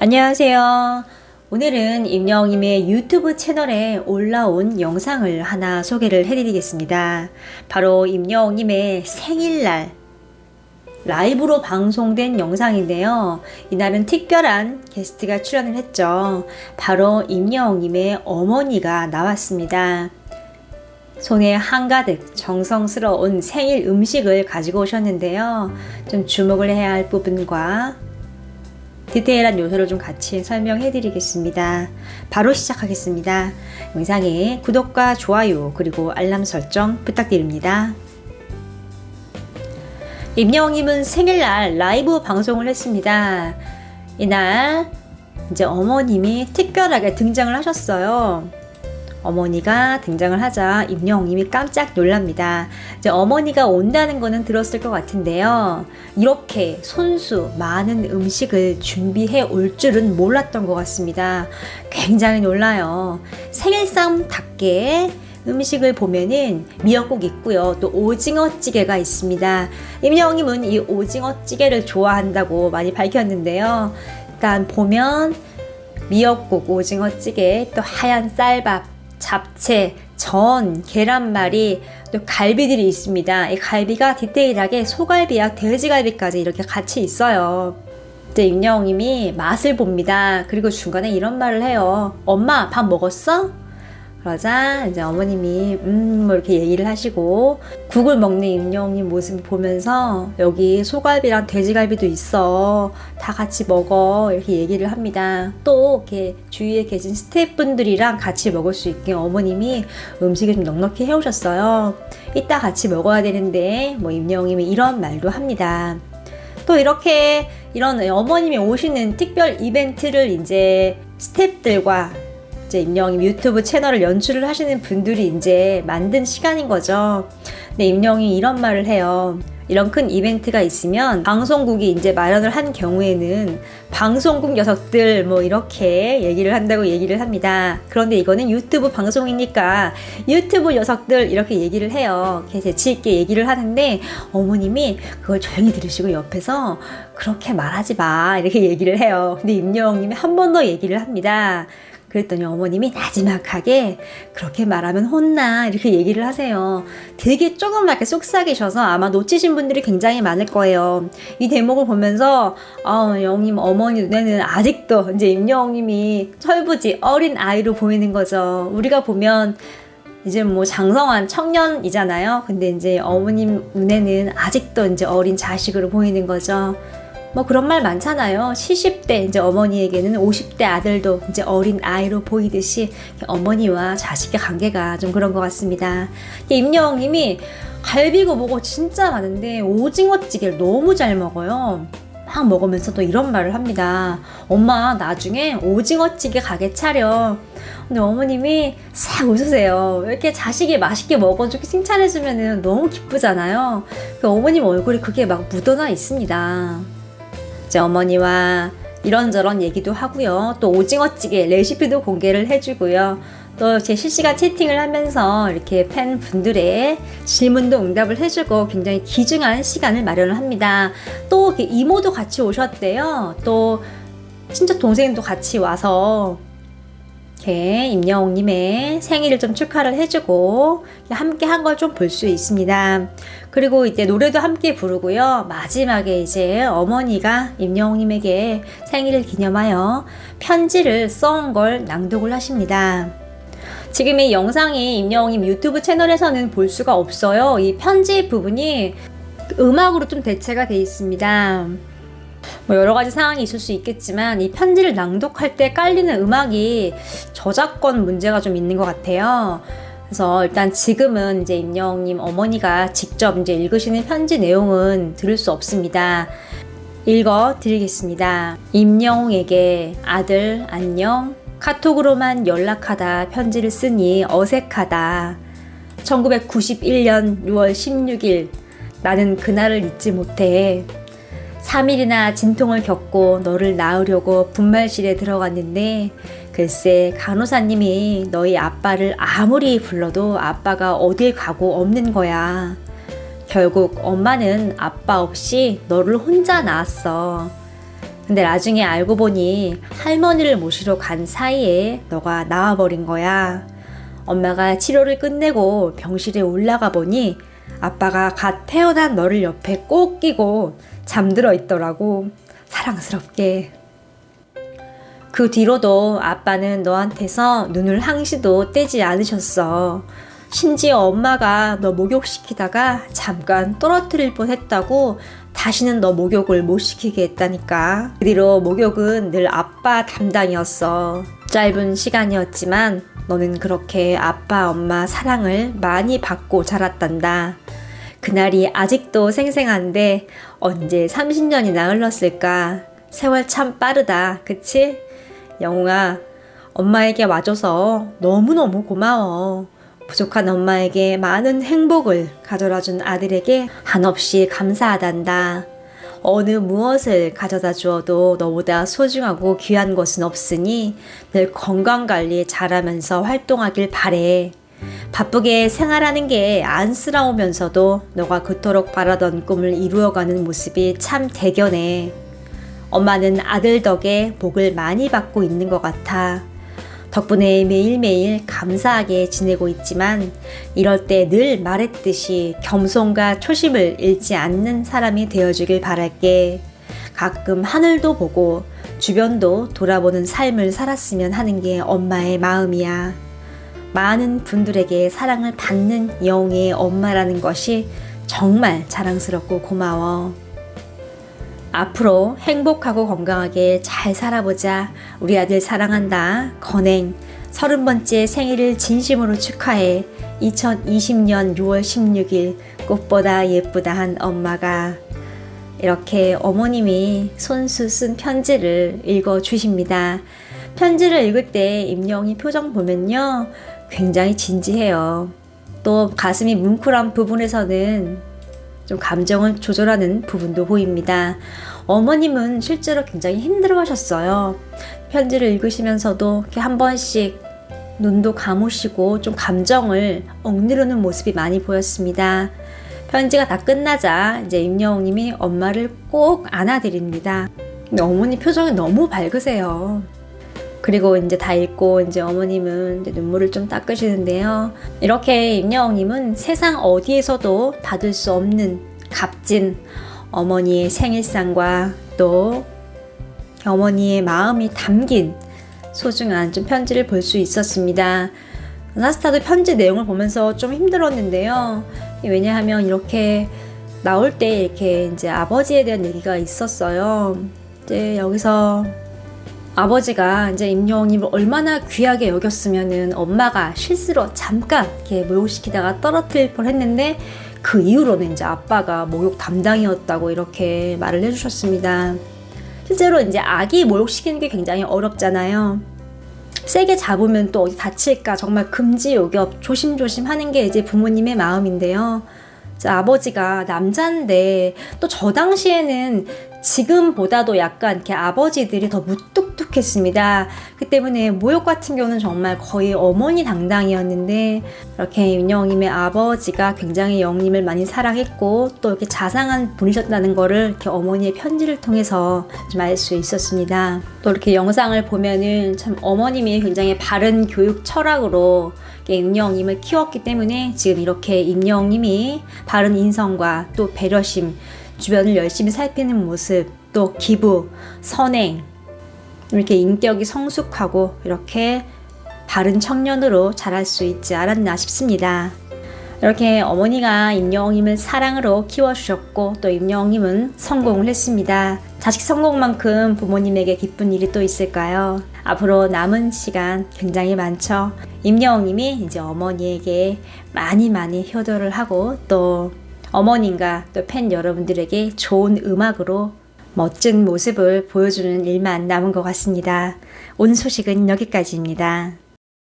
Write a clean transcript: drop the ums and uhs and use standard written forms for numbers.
안녕하세요. 오늘은 임영임의 유튜브 채널에 올라온 영상을 하나 소개를 해드리겠습니다. 바로 임영임의 생일날 라이브로 방송된 영상인데요. 이날은 특별한 게스트가 출연을 했죠. 바로 임영임의 어머니가 나왔습니다. 손에 한가득 정성스러운 생일 음식을 가지고 오셨는데요. 좀 주목을 해야 할 부분과 디테일한 요소를 좀 같이 설명해 드리겠습니다. 바로 시작하겠습니다. 영상에 구독과 좋아요 그리고 알람 설정 부탁드립니다. 임영임은 생일날 라이브 방송을 했습니다. 이날 이제 어머님이 특별하게 등장을 하셨어요. 어머니가 등장을 하자 임영임이 깜짝 놀랍니다. 이제 어머니가 온다는 거는 들었을 것 같은데요. 이렇게 손수 많은 음식을 준비해 올 줄은 몰랐던 것 같습니다. 굉장히 놀라요. 생일상답게 음식을 보면은 미역국 있고요. 또 오징어찌개가 있습니다. 임영임은 이 오징어찌개를 좋아한다고 많이 밝혔는데요. 일단 보면 미역국, 오징어찌개, 또 하얀 쌀밥, 잡채, 전, 계란말이, 또 갈비들이 있습니다. 이 갈비가 디테일하게 소갈비와 돼지갈비까지 이렇게 같이 있어요. 이제 임영임이 맛을 봅니다. 그리고 중간에 이런 말을 해요. 엄마, 밥 먹었어? 그러자 이제 어머님이 뭐 이렇게 얘기를 하시고 국을 먹는 임영임 모습을 보면서 여기 소갈비랑 돼지갈비도 있어. 다 같이 먹어. 이렇게 얘기를 합니다. 또 이렇게 주위에 계신 스태프분들이랑 같이 먹을 수 있게 어머님이 음식을 좀 넉넉히 해오셨어요. 이따 같이 먹어야 되는데 뭐 임영임이 이런 말도 합니다. 또 이렇게 이런 어머님이 오시는 특별 이벤트를 이제 스태프들과 임영임 유튜브 채널을 연출을 하시는 분들이 이제 만든 시간인 거죠. 근데 임영임이 이런 말을 해요. 이런 큰 이벤트가 있으면 방송국이 이제 마련을 한 경우에는 방송국 녀석들 뭐 이렇게 얘기를 한다고 얘기를 합니다. 그런데 이거는 유튜브 방송이니까 유튜브 녀석들 이렇게 얘기를 해요. 재치있게 얘기를 하는데 어머님이 그걸 조용히 들으시고 옆에서 그렇게 말하지 마 이렇게 얘기를 해요. 근데 임영임이 한 번 더 얘기를 합니다. 그랬더니 어머님이 나지막하게 그렇게 말하면 혼나 이렇게 얘기를 하세요. 되게 조그맣게 속삭이셔서 아마 놓치신 분들이 굉장히 많을 거예요. 이 대목을 보면서 영임 어머니 눈에는 아직도 이제 임영임이 철부지 어린 아이로 보이는 거죠. 우리가 보면 이제 뭐 장성한 청년이잖아요. 근데 이제 어머님 눈에는 아직도 이제 어린 자식으로 보이는 거죠. 뭐 그런 말 많잖아요. 70대 이제 어머니에게는 50대 아들도 이제 어린 아이로 보이듯이 어머니와 자식의 관계가 좀 그런 것 같습니다. 임영임이 갈비고 뭐고 진짜 많은데 오징어찌개를 너무 잘 먹어요. 막 먹으면서 또 이런 말을 합니다. 엄마 나중에 오징어찌개 가게 차려. 근데 어머님이 싹 웃으세요. 이렇게 자식이 맛있게 먹어주고 칭찬해주면 너무 기쁘잖아요. 그 어머님 얼굴에 그게 막 묻어나 있습니다. 이제 어머니와 이런저런 얘기도 하고요. 또 오징어찌개 레시피도 공개를 해주고요. 또 제 실시간 채팅을 하면서 이렇게 팬분들의 질문도 응답을 해주고 굉장히 귀중한 시간을 마련을 합니다. 또 이모도 같이 오셨대요. 또 친척 동생도 같이 와서 이렇게 임영웅님의 생일을 좀 축하를 해주고 함께 한 걸 좀 볼 수 있습니다. 그리고 이제 노래도 함께 부르고요. 마지막에 이제 어머니가 임영웅님에게 생일을 기념하여 편지를 써온 걸 낭독을 하십니다. 지금 이 영상이 임영웅님 유튜브 채널에서는 볼 수가 없어요. 이 편지 부분이 음악으로 좀 대체가 되어 있습니다. 뭐 여러 가지 상황이 있을 수 있겠지만 이 편지를 낭독할 때 깔리는 음악이 저작권 문제가 좀 있는 것 같아요. 그래서 일단 지금은 이제 임영웅님 어머니가 직접 이제 읽으시는 편지 내용은 들을 수 없습니다. 읽어 드리겠습니다. 임영웅에게 아들 안녕. 카톡으로만 연락하다 편지를 쓰니 어색하다. 1991년 6월 16일 나는 그날을 잊지 못해. 3일이나 진통을 겪고 너를 낳으려고 분말실에 들어갔는데 글쎄 간호사님이 너희 아빠를 아무리 불러도 아빠가 어딜 가고 없는 거야. 결국 엄마는 아빠 없이 너를 혼자 낳았어. 근데 나중에 알고 보니 할머니를 모시러 간 사이에 너가 나와버린 거야. 엄마가 치료를 끝내고 병실에 올라가 보니 아빠가 갓 태어난 너를 옆에 꼭 끼고 잠들어 있더라고. 사랑스럽게. 그 뒤로도 아빠는 너한테서 눈을 항시도 떼지 않으셨어. 심지어 엄마가 너 목욕시키다가 잠깐 떨어뜨릴 뻔했다고 다시는 너 목욕을 못 시키게 했다니까. 그 뒤로 목욕은 늘 아빠 담당이었어. 짧은 시간이었지만 너는 그렇게 아빠 엄마 사랑을 많이 받고 자랐단다. 그날이 아직도 생생한데 언제 30년이나 흘렀을까. 세월 참 빠르다, 그치? 영웅아, 엄마에게 와줘서 너무너무 고마워. 부족한 엄마에게 많은 행복을 가져다준 아들에게 한없이 감사하단다. 어느 무엇을 가져다 주어도 너보다 소중하고 귀한 것은 없으니 늘 건강관리 잘하면서 활동하길 바래. 바쁘게 생활하는 게 안쓰러우면서도 너가 그토록 바라던 꿈을 이루어가는 모습이 참 대견해. 엄마는 아들 덕에 복을 많이 받고 있는 것 같아. 덕분에 매일매일 감사하게 지내고 있지만 이럴 때 늘 말했듯이 겸손과 초심을 잃지 않는 사람이 되어주길 바랄게. 가끔 하늘도 보고 주변도 돌아보는 삶을 살았으면 하는 게 엄마의 마음이야. 많은 분들에게 사랑을 받는 영웅의 엄마라는 것이 정말 자랑스럽고 고마워. 앞으로 행복하고 건강하게 잘 살아보자. 우리 아들 사랑한다. 건행 30번째 생일을 진심으로 축하해. 2020년 6월 16일 꽃보다 예쁘다 한 엄마가. 이렇게 어머님이 손수 쓴 편지를 읽어주십니다. 편지를 읽을 때 임영웅이 표정 보면요, 굉장히 진지해요. 또 가슴이 뭉클한 부분에서는 좀 감정을 조절하는 부분도 보입니다. 어머님은 실제로 굉장히 힘들어 하셨어요. 편지를 읽으시면서도 이렇게 한 번씩 눈도 감으시고 좀 감정을 억누르는 모습이 많이 보였습니다. 편지가 다 끝나자 이제 임영웅님이 엄마를 꼭 안아드립니다. 근데 어머니 표정이 너무 밝으세요. 그리고 이제 다 읽고 이제 어머님은 이제 눈물을 좀 닦으시는데요. 이렇게 임영웅님은 세상 어디에서도 받을 수 없는 값진 어머니의 생일상과 또 어머니의 마음이 담긴 소중한 좀 편지를 볼 수 있었습니다. 나스타도 편지 내용을 보면서 좀 힘들었는데요. 왜냐하면 이렇게 나올 때 이렇게 이제 아버지에 대한 얘기가 있었어요. 이제 여기서 아버지가 이제 임영웅님을 얼마나 귀하게 여겼으면은 엄마가 실수로 잠깐 이렇게 목욕시키다가 떨어뜨릴 뻔 했는데 그 이후로는 이제 아빠가 목욕 담당이었다고 이렇게 말을 해주셨습니다. 실제로 이제 아기 목욕시키는 게 굉장히 어렵잖아요. 세게 잡으면 또 어디 다칠까 정말 금지요격 조심조심 하는 게 이제 부모님의 마음인데요. 아버지가 남자인데 또 저 당시에는 지금보다도 약간 이렇게 아버지들이 더 무뚝뚝했습니다. 그 때문에 모욕 같은 경우는 정말 거의 어머니 당당이었는데 이렇게 임영웅님의 아버지가 굉장히 영웅님을 많이 사랑했고 또 이렇게 자상한 분이셨다는 거를 이렇게 어머니의 편지를 통해서 좀 알 수 있었습니다. 또 이렇게 영상을 보면은 참 어머님이 굉장히 바른 교육 철학으로 임영웅님을 키웠기 때문에 지금 이렇게 임영웅님이 바른 인성과 또 배려심, 주변을 열심히 살피는 모습, 또 기부, 선행, 이렇게 인격이 성숙하고 이렇게 바른 청년으로 자랄 수 있지 않았나 싶습니다. 이렇게 어머니가 임영웅님을 사랑으로 키워주셨고 또 임영웅님은 성공을 했습니다. 자식 성공만큼 부모님에게 기쁜 일이 또 있을까요? 앞으로 남은 시간 굉장히 많죠. 임영웅님이 이제 어머니에게 많이 효도를 하고 또 어머님과 또 팬 여러분들에게 좋은 음악으로 멋진 모습을 보여주는 일만 남은 것 같습니다. 오늘 소식은 여기까지입니다.